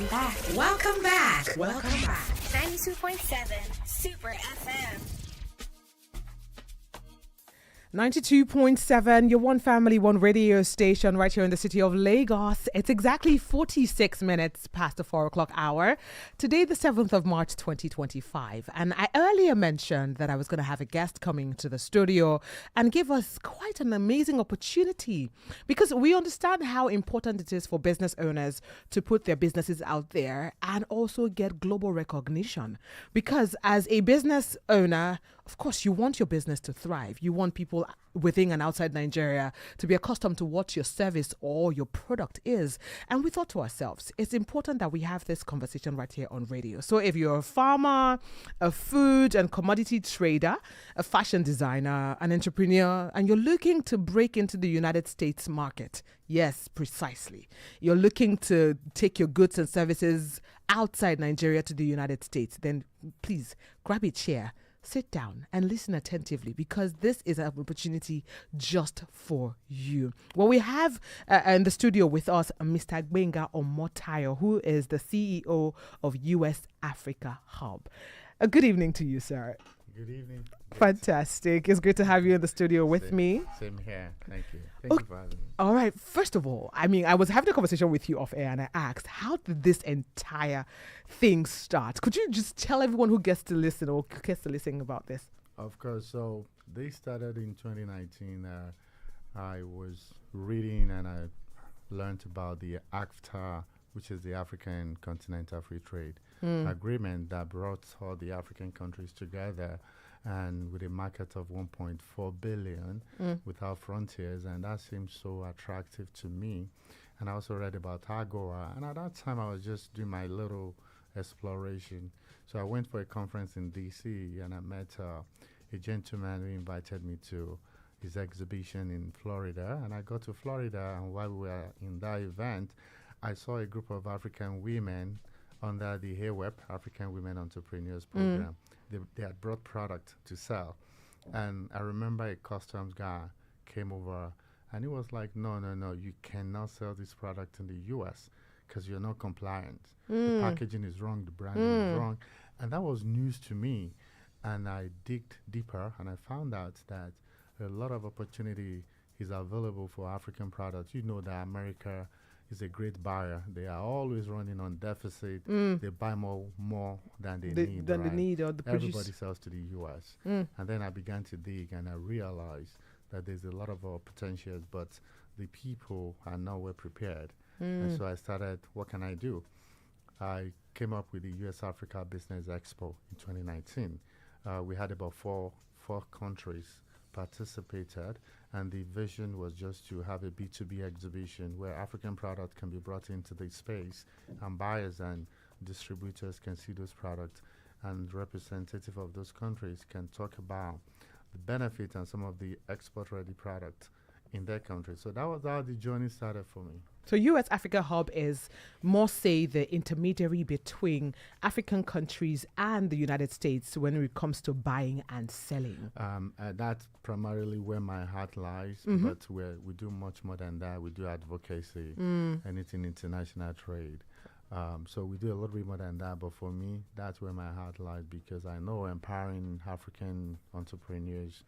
Welcome back. Welcome back. Welcome back. 92.7 Super FM. 92.7, your one family, one radio station right here in the city of Lagos. It's exactly 46 minutes past the 4 o'clock hour. Today, the 7th of March, 2025. And I earlier mentioned that I was going to have a guest coming to the studio and give us quite an amazing opportunity because we understand how important it is for business owners to put their businesses out there and also get global recognition. Because as a business owner, of course, you want your business to thrive. You want people within and outside Nigeria to be accustomed to what your service or your product is. And we thought to ourselves, it's important that we have this conversation right here on radio. So if you're a farmer, a food and commodity trader, a fashion designer, an entrepreneur, and you're looking to break into the United States market, yes, precisely. You're looking to take your goods and services outside Nigeria to the United States, then please grab a chair, sit down and listen attentively because this is an opportunity just for you. Well, we have in the studio with us Mr. Gbenga Omotayo, who is the CEO of US Africa Hub. Good evening to you, sir. Good evening. Fantastic. It's great to have you in the studio with me. Same here. Thank you. Thank you for having me. All right. First of all, I was having a conversation with you off air and I asked, how did this entire thing start? Could you just tell everyone who gets to listen or gets to listen about this? Of course. So they started in 2019. I was reading and I learned about the ACFTA, which is the African Continental Free Trade Agreement that brought all the African countries together and with a market of 1.4 billion without frontiers. And that seemed so attractive to me. And I also read about AGOA. And at that time, I was just doing my little exploration. So I went for a conference in D.C. and I met a gentleman who invited me to his exhibition in Florida. And I got to Florida, and while we were in that event, I saw a group of African women under the HAWEP, African Women Entrepreneurs Program. They had brought product to sell. And I remember a customs guy came over and he was like, no, you cannot sell this product in the US because you're not compliant. The packaging is wrong, the branding is wrong. And that was news to me. And I digged deeper and I found out that a lot of opportunity is available for African products. You know that America is a great buyer. They are always running on deficit. They buy more than they need. Than they need or the Everybody produce. sells to the US. And then I began to dig and I realized that there's a lot of potentials, but the people are nowhere prepared. And so I started, what can I do? I came up with the US Africa Business Expo in 2019. We had about four countries participated, and the vision was just to have a B2B exhibition where African product can be brought into the space and buyers and distributors can see those products and representative of those countries can talk about the benefit and some of the export-ready product in their country. So that was how the journey started for me. So US Africa Hub is more, say, the intermediary between African countries and the United States when it comes to buying and selling. That's primarily where my heart lies, but we do much more than that. We do advocacy, anything international trade. So we do a little bit more than that, but for me, that's where my heart lies because I know empowering African entrepreneurs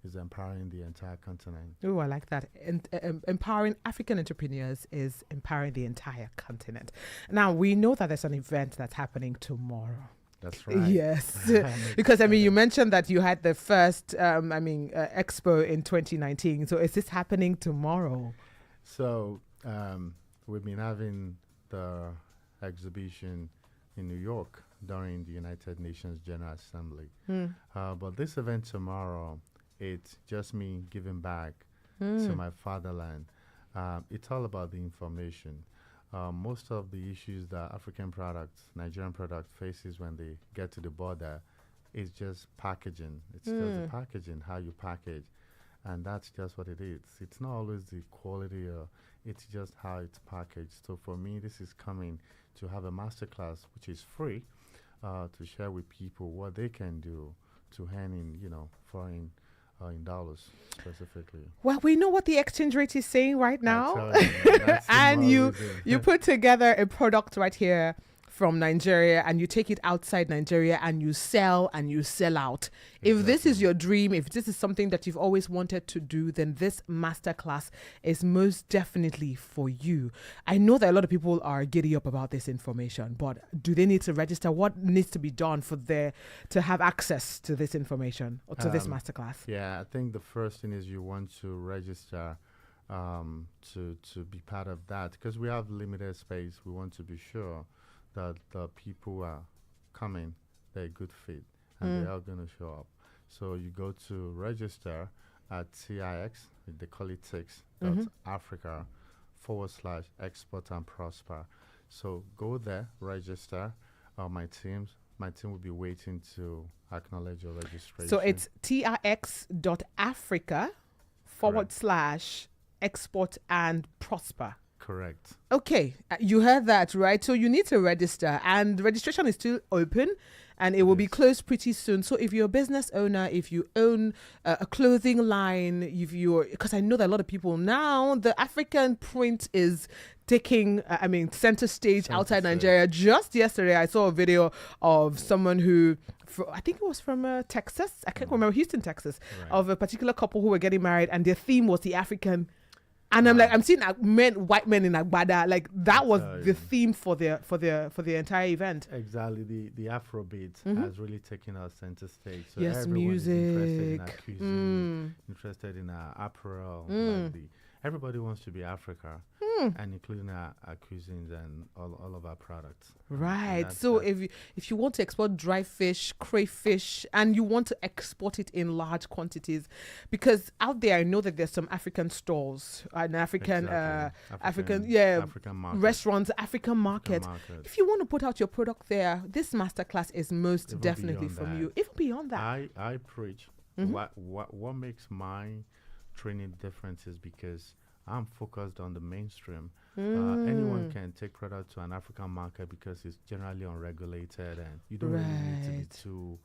is empowering the entire continent. Oh, I like that. And empowering African entrepreneurs is empowering the entire continent. Now, we know that there's an event that's happening tomorrow. That's right. Yes. Because, you mentioned that you had the first, expo in 2019. So is this happening tomorrow? So we've been having the exhibition in New York during the United Nations General Assembly. But this event tomorrow, it's just me giving back to my fatherland. It's all about the information. Most of the issues that African products, Nigerian product faces when they get to the border is just packaging. It's just the packaging, how you package. And that's just what it is. It's not always the quality, it's just how it's packaged. So for me, this is coming to have a masterclass, which is free, to share with people what they can do to hand in, foreign in dollars specifically. Well, we know what the exchange rate is saying right now. That's the And more you put together a product right here from Nigeria and you take it outside Nigeria and you sell out. If this is your dream, if this is something that you've always wanted to do, then this masterclass is most definitely for you. I know that a lot of people are giddy up about this information, but do they need to register? What needs to be done for to have access to this information or to this masterclass? Yeah, I think the first thing is you want to register to be part of that, because we have limited space. We want to be sure that the people who are coming, they're a good fit and they are going to show up. So you go to register at TIX, they call it TIX.Africa /export and prosper. So go there, register. My team will be waiting to acknowledge your registration. So it's TIX.Africa /export and prosper. Correct. Okay, you heard that, right? So you need to register, and registration is still open, and it will be closed pretty soon. So if you're a business owner, if you own a clothing line, because I know that a lot of people now, the African print is taking, center stage outside Nigeria. Just yesterday, I saw a video of someone who, I think it was from Texas, I can't remember, Houston, Texas, of a particular couple who were getting married, and their theme was the African. And I'm seeing white men in Agbada. Like that was the theme for the entire event. Exactly. The Afrobeat has really taken our center stage. So yes, everyone music. is interested in our cuisine, interested in our apparel. Everybody wants to be Africa, and including our cuisines and all of our products. Right. So if you want to export dry fish, crayfish, and you want to export it in large quantities, because out there I know that there's some African stores, African market. Restaurants, African market. If you want to put out your product there, this masterclass is most Even definitely beyond from that. you. Even beyond that, I preach what makes my training different is because I'm focused on the mainstream. Anyone can take product to an African market because it's generally unregulated and you don't really need to be too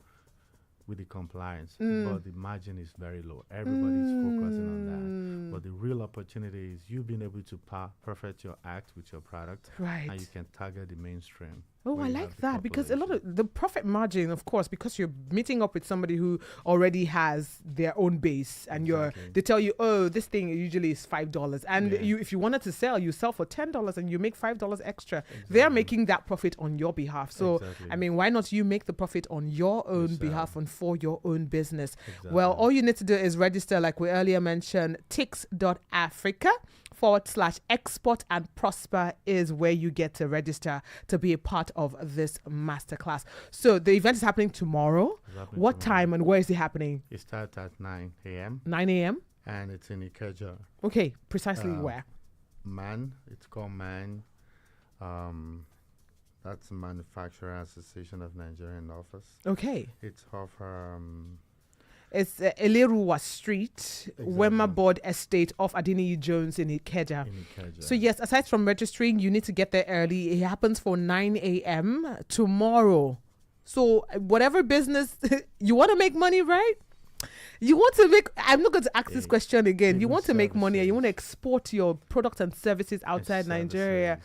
with the compliance, but the margin is very low. Everybody's focusing on that. But the real opportunity is you being able to perfect your act with your product, right? And you can target the mainstream. Oh, I like that, because a lot of the profit margin, of course, because you're meeting up with somebody who already has their own base, and they tell you, oh, this thing usually is $5, and if you wanted to sell, you sell for $10 and you make $5 extra. They're making that profit on your behalf. So why not you make the profit on your own behalf and for your own business? Well, all you need to do is register, like we earlier mentioned. TIX.Africa /export and prosper is where you get to register to be a part of this masterclass. So the event is happening tomorrow. What time and where is it happening? It starts at 9 a.m. 9 a.m. and it's in Ikeja. Okay, precisely where? MAN. It's called MAN. That's the Manufacturer Association of Nigerian office. Okay. It's off. It's Eleruwa Street, Wemabod Estate off Adeniyi Jones in Ikeja. So yes, aside from registering, you need to get there early. It happens for 9 a.m. tomorrow. So whatever business, you want to make money, right? You want to make, I'm not going to ask this question again. You want to make money and you want to export your products and services outside Nigeria.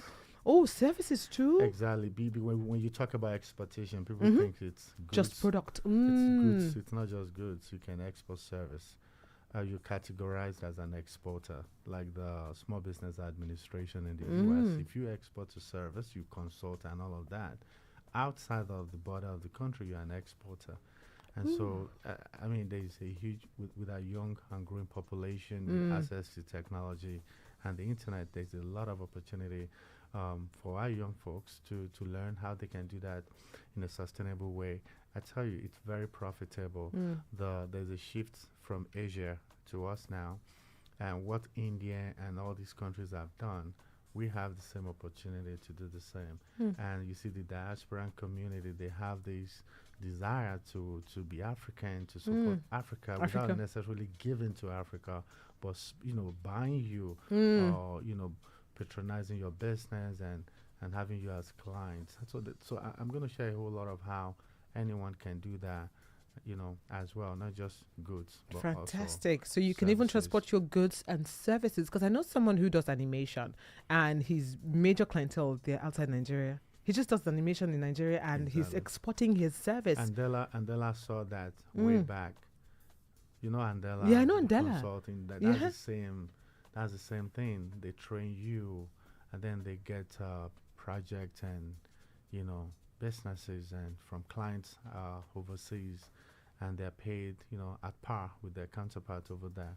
Oh, services too? Exactly. When you talk about exportation, people think it's goods. Just product. It's goods. It's not just goods. You can export service. You're categorized as an exporter, like the Small Business Administration in the U.S. If you export a service, you consult and all of that. Outside of the border of the country, you're an exporter. And so, there's a huge, with our young and growing population, access to technology and the internet, there's a lot of opportunity for our young folks to learn how they can do that in a sustainable way. I tell you, it's very profitable. There's a shift from Asia to us now, and what India and all these countries have done, we have the same opportunity to do the same. And you see the diaspora community, they have this desire to be African, to support Africa without necessarily giving to Africa, but buying you or patronizing your business and having you as clients. So I'm going to share a whole lot of how anyone can do that as well, not just goods, but Fantastic. So you also can even services. transport your goods and services. Because I know someone who does animation, and his major clientele, they're outside Nigeria. He just does animation in Nigeria, and he's Exactly. exporting his service. Andela saw that way back. Andela. Yeah, I know the Andela. Consulting. Yeah. That's the same thing. They train you, and then they get projects and businesses and from clients overseas, and they're paid at par with their counterparts over there.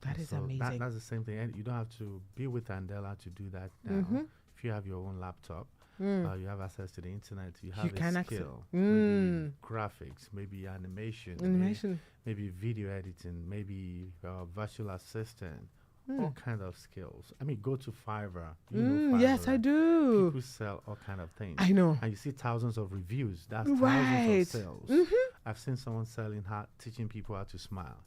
That And is so amazing. That's the same thing. And you don't have to be with Andela to do that now. Mm-hmm. If you have your own laptop, you have access to the internet. You have You can a access- skill, Mm. maybe graphics, maybe animation, Animation. maybe video editing, maybe virtual assistant, all kind of skills. I mean, go to Fiverr. You know Fiverr, Yes, I right? do. People sell all kind of things. I know. And you see thousands of reviews. That's Right. thousands of sales. I've seen someone teaching people how to smile.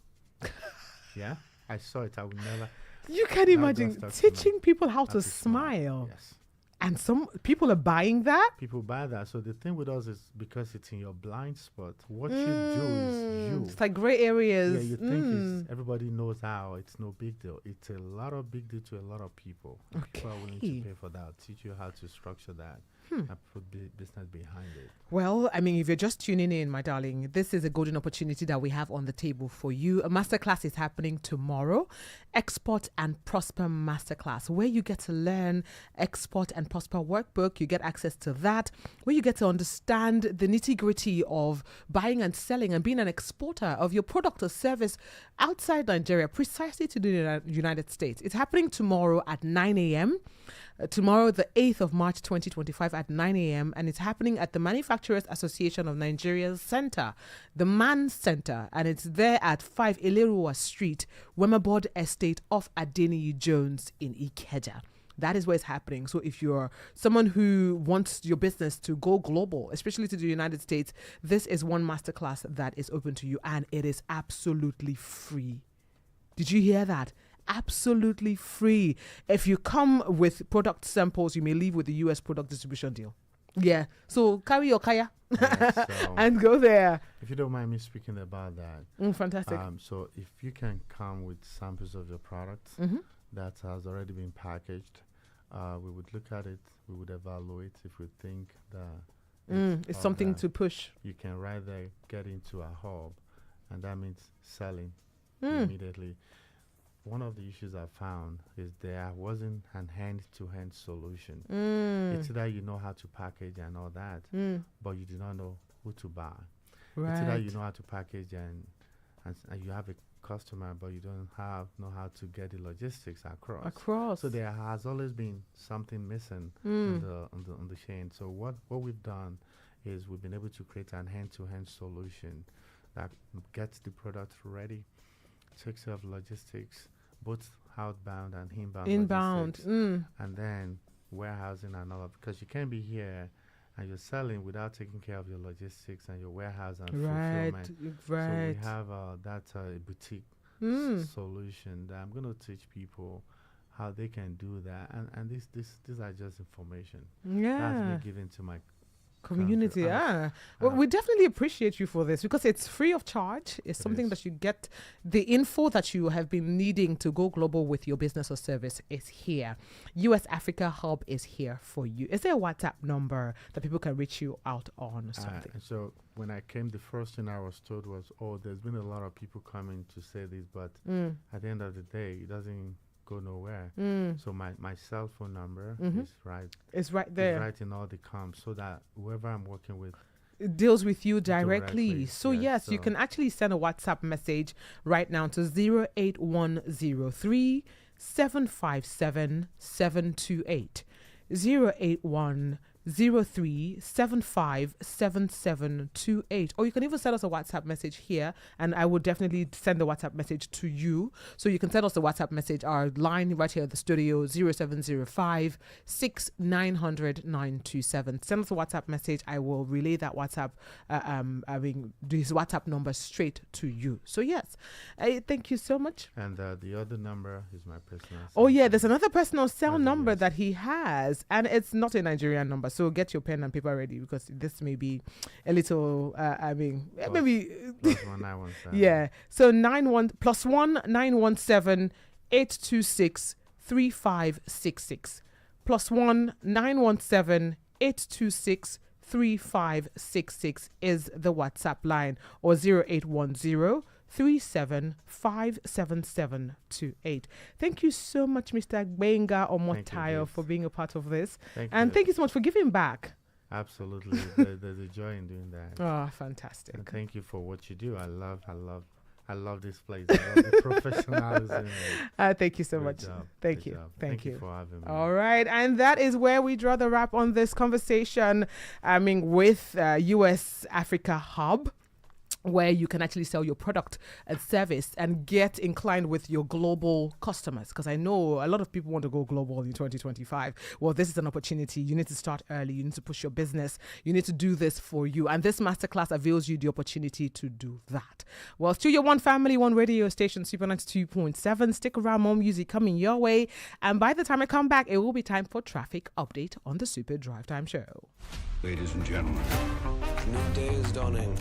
Yeah, I saw it. I would never. You can Now imagine just talk to me. teaching people how How to smile. Yes. And some people are buying that. People buy that. So the thing with us is because it's in your blind spot, what you do is you. It's like gray areas. Yeah, you think it's everybody knows how. It's no big deal. It's a lot of big deal to a lot of people. And people are willing Okay. to pay for that. I'll teach you how to structure that and put business behind it. Well, I mean, if you're just tuning in, my darling, this is a golden opportunity that we have on the table for you. A masterclass is happening tomorrow, Export and Prosper Masterclass, where you get to learn Export and Prosper workbook. You get access to that, where you get to understand the nitty-gritty of buying and selling and being an exporter of your product or service outside Nigeria, precisely to the United States. It's happening tomorrow at 9 a.m. Tomorrow, the 8th of March 2025 at 9 a.m. And it's happening at the Manufacturers Association of Nigeria's Center, the MAN Center. And it's there at 5 Eleruwa Street, Wemabod Estate off Adeniyi Jones in Ikeja. That is where it's happening. So if you're someone who wants your business to go global, especially to the United States, this is one masterclass that is open to you, and it is absolutely free. Did you hear that? Absolutely free. If you come with product samples, you may leave with the US product distribution deal. Yeah. So carry your kaya Yes, so and go there. if you don't mind me speaking about that, Fantastic. so if you can come with samples of your products that has already been packaged, we would look at it, we would evaluate if we think that It's all something that to push. you can rather get into a hub, and that means selling immediately. One of the issues I found is there wasn't an hand-to-hand solution. It's that you know how to package and all that, but you do not know who to buy. It's that Right. you know how to package and you have a customer, but you don't know how to get the logistics across. So there has always been something missing on the chain. So what we've done is we've been able to create an hand-to-hand solution that gets the product ready, takes care of logistics, both outbound and Inbound. logistics, and then warehousing and all, because you can't be here and you're selling without taking care of your logistics and your warehouse and Right. fulfillment. Right. So we have that boutique solution that I'm going to teach people how they can do that, and these are just information that's Yeah. me giving to my Community. country. Yeah. Well, we definitely appreciate you for this because it's free of charge. It's something is. that you get. The info that you have been needing to go global with your business or service is here. US Africa Hub is here for you. Is there a WhatsApp number that people can reach you out on or something? And so when I came, the first thing I was told was, oh, there's been a lot of people coming to say this, but at the end of the day, it doesn't go nowhere. So my cell phone number is right. It's right It's there. right in all the comms, so that whoever I'm working with, It deals with you directly. Directly, So yes, yes, you so- can actually send a WhatsApp message right now to 08103 757 728. 08103757728, or you can even send us a WhatsApp message here, and I will definitely send the WhatsApp message to you. So you can send us the WhatsApp message, our line right here at the studio, 0705 6900 927. Send us a WhatsApp message. I will relay that WhatsApp, this WhatsApp number straight to you. So yes, thank you so much. and the other number is my personal. Oh cell yeah, phone. there's another personal cell Yes. number that he has, and it's not a Nigerian number. So get your pen and paper ready because this may be a little, maybe. Plus 1917. Yeah. So 917 826 3566. +1 917 826 3566 is the WhatsApp line, or 0810 3757728. Thank you so much, Mr. Gbenga Omotayo, for being a part of this. Thank you so much for giving back. Absolutely. There's a joy in doing that. Oh, fantastic. And thank you for what you do. I love this place. I love the professionalism. Thank you so much. Job. Thank Good you. job. Thank you for having me. All right. And that is where we draw the wrap on this conversation, with US Africa Hub, where you can actually sell your product and service and get inclined with your global customers. Because I know a lot of people want to go global in 2025. Well, this is an opportunity. You need to start early. You need to push your business. You need to do this for you. And this masterclass avails you the opportunity to do that. Well, Studio One Family, One Radio Station, Super 92.7. Stick around, more music coming your way. And by the time I come back, it will be time for traffic update on the Super Drive Time Show. Ladies and gentlemen, New day is dawning.